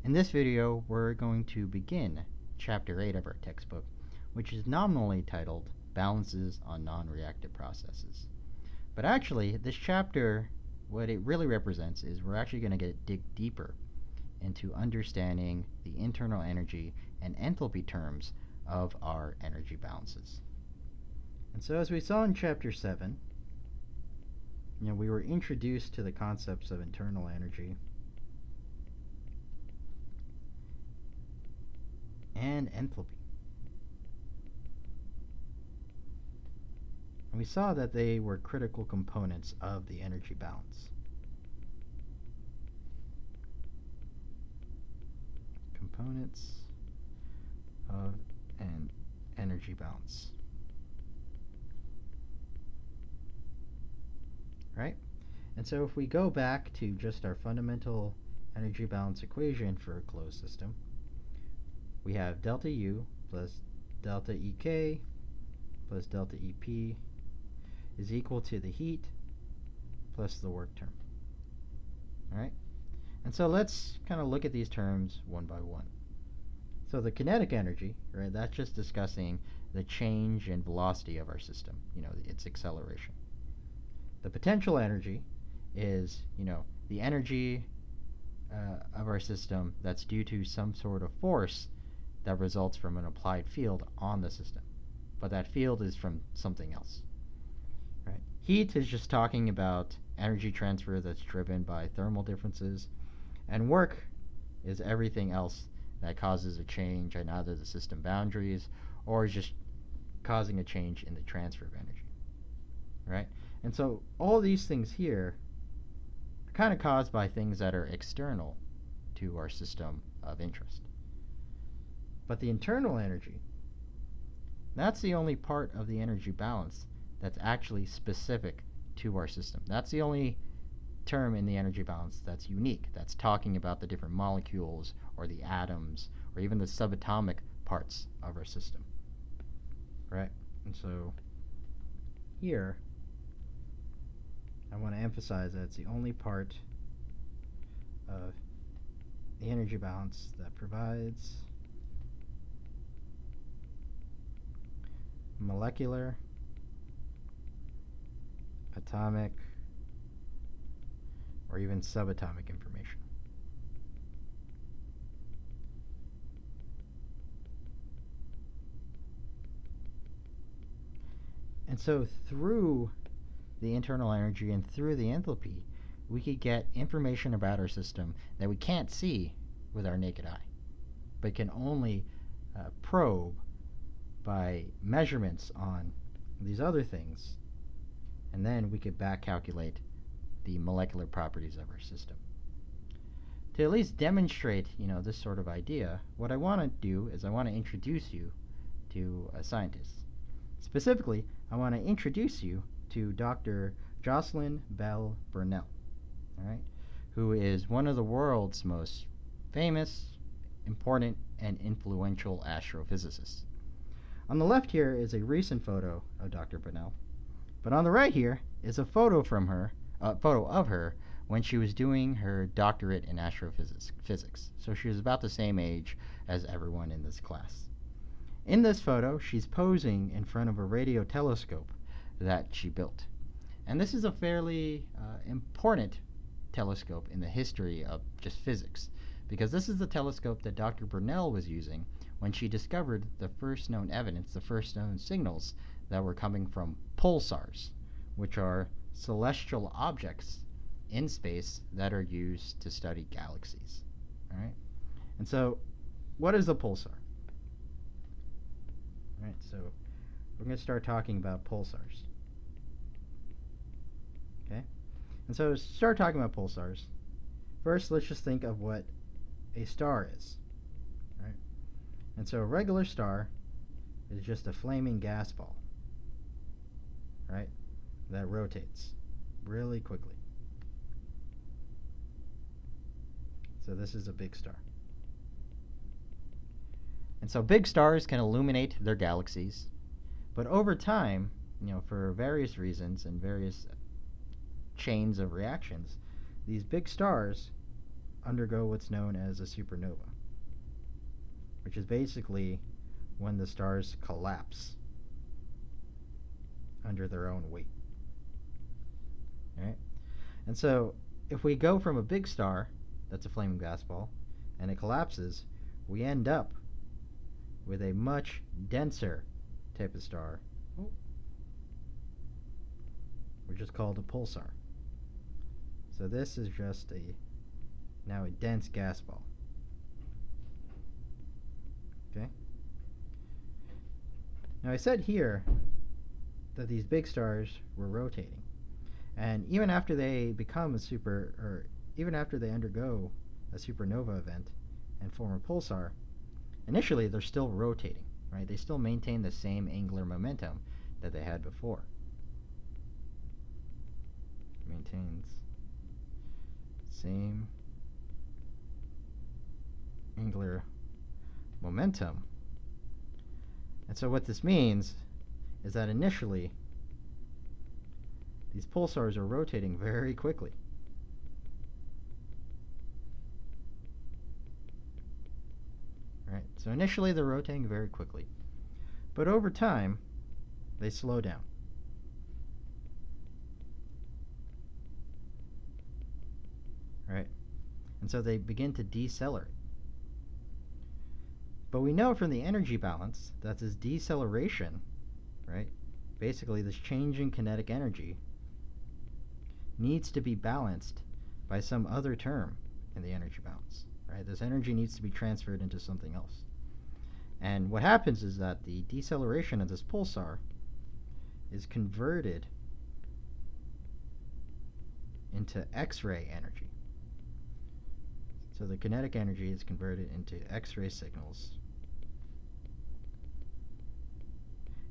In this video, we're going to begin Chapter 8 of our textbook, which is nominally titled Balances on Non-Reactive Processes. But actually, this chapter, what it really represents is we're actually going to dig deeper into understanding the internal energy and enthalpy terms of our energy balances. And so as we saw in Chapter 7, we were introduced to the concepts of internal energy and enthalpy. And we saw that they were critical components of the energy balance. Components of an energy balance. Right? And so if we go back to just our fundamental energy balance equation for a closed system, we have delta U plus delta EK plus delta EP is equal to the heat plus the work term. All right? And so let's kind of look at these terms one by one. So the kinetic energy, right, that's just discussing the change in velocity of our system, its acceleration. The potential energy is, the energy of our system that's due to some sort of force that results from an applied field on the system. But that field is from something else. Right? Heat is just talking about energy transfer that's driven by thermal differences, and work is everything else that causes a change in either the system boundaries or is just causing a change in the transfer of energy. Right? And so all these things here are kind of caused by things that are external to our system of interest. But the internal energy, that's the only part of the energy balance that's actually specific to our system. That's the only term in the energy balance that's unique, that's talking about the different molecules or the atoms or even the subatomic parts of our system. Right? And so here, I want to emphasize that it's the only part of the energy balance that provides molecular, atomic, or even subatomic information. And so through the internal energy and through the enthalpy, we could get information about our system that we can't see with our naked eye, but can only probe by measurements on these other things, and then we could back calculate the molecular properties of our system. To at least demonstrate, this sort of idea, what I want to do is I want to introduce you to a scientist. Specifically, I want to introduce you to Dr. Jocelyn Bell Burnell, all right, who is one of the world's most famous, important, and influential astrophysicists. On the left here is a recent photo of Dr. Burnell, but on the right here is a photo of her when she was doing her doctorate in astrophysics. So she was about the same age as everyone in this class. In this photo, she's posing in front of a radio telescope that she built. And this is a fairly important telescope in the history of just physics, because this is the telescope that Dr. Burnell was using when she discovered the first known evidence, the first known signals that were coming from pulsars, which are celestial objects in space that are used to study galaxies. All right? And so, what is a pulsar? All right, so we're going to start talking about pulsars. Okay? And so to start talking about pulsars, first let's just think of what a star is. Right? And so a regular star is just a flaming gas ball, right, that rotates really quickly. So this is a big star. And so big stars can illuminate their galaxies, but over time, for various reasons and various chains of reactions, these big stars undergo what's known as a supernova, which is basically when the stars collapse under their own weight. Right? And so, if we go from a big star that's a flaming gas ball and it collapses, we end up with a much denser type of star, which is called a pulsar. So this is just now a dense gas ball. Okay? Now I said here that these big stars were rotating. And even after they become even after they undergo a supernova event and form a pulsar, initially they're still rotating, right? They still maintain the same angular momentum that they had before. Maintains same angular momentum. And so what this means is that initially these pulsars are rotating very quickly. Right? So initially they're rotating very quickly. But over time, they slow down. Right? And so they begin to decelerate. But we know from the energy balance that this deceleration, right, basically this change in kinetic energy, needs to be balanced by some other term in the energy balance. Right? This energy needs to be transferred into something else. And what happens is that the deceleration of this pulsar is converted into X-ray energy. So the kinetic energy is converted into X-ray signals.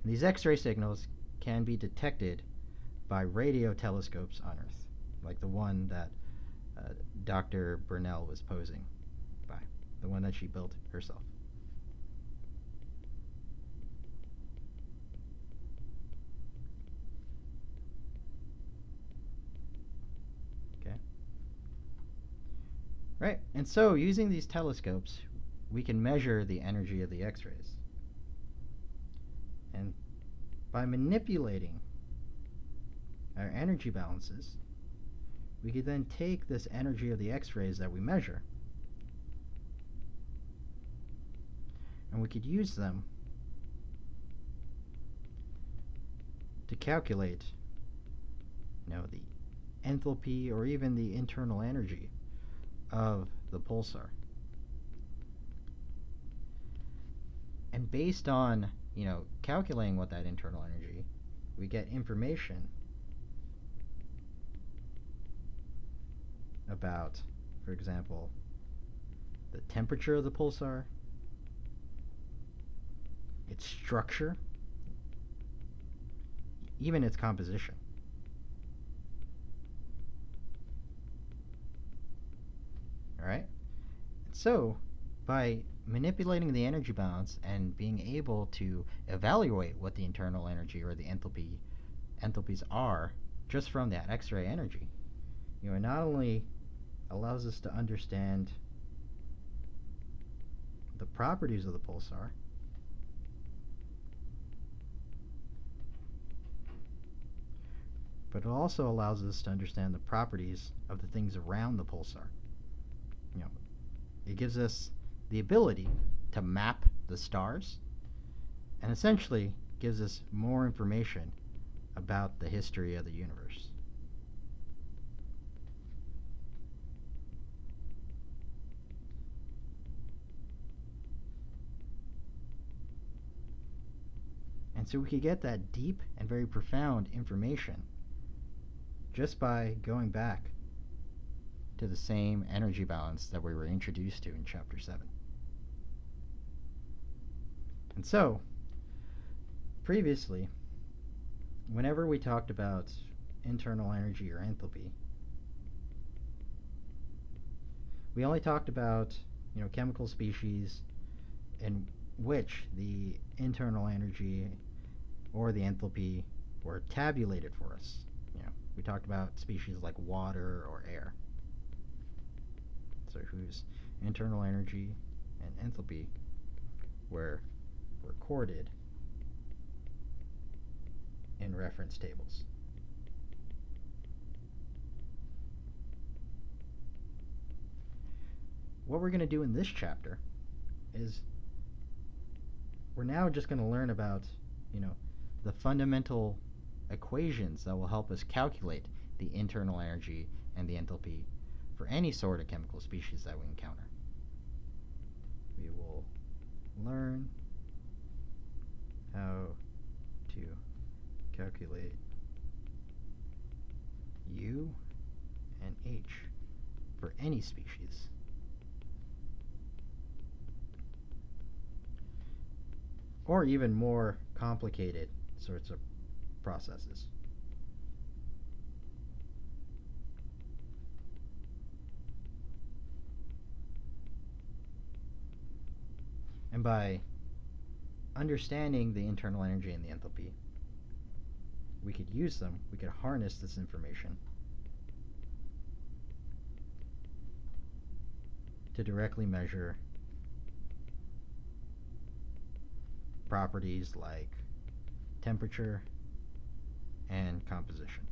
And these X-ray signals can be detected by radio telescopes on Earth, like the one that Dr. Burnell was posing by, the one that she built herself. Okay. Right, and so using these telescopes, we can measure the energy of the X-rays. And by manipulating our energy balances, we could then take this energy of the X-rays that we measure, and we could use them to calculate, the enthalpy or even the internal energy of the pulsar. And based on, calculating what that internal energy, we get information about, for example, the temperature of the pulsar, its structure, even its composition. All right? So, by manipulating the energy balance and being able to evaluate what the internal energy or the enthalpies are just from that X-ray energy, it not only allows us to understand the properties of the pulsar, but it also allows us to understand the properties of the things around the pulsar. It gives us the ability to map the stars and essentially gives us more information about the history of the universe. And so we could get that deep and very profound information just by going back to the same energy balance that we were introduced to in Chapter 7. And so, previously, whenever we talked about internal energy or enthalpy, we only talked about, chemical species in which the internal energy or the enthalpy were tabulated for us. We talked about species like water or air. so whose internal energy and enthalpy were recorded in reference tables. What we're going to do in this chapter is we're now just going to learn about, the fundamental equations that will help us calculate the internal energy and the enthalpy for any sort of chemical species that we encounter. We will learn how to calculate U and H for any species. Or even more complicated sorts of processes. And by understanding the internal energy and the enthalpy, we could use them, we could harness this information to directly measure properties like temperature and composition.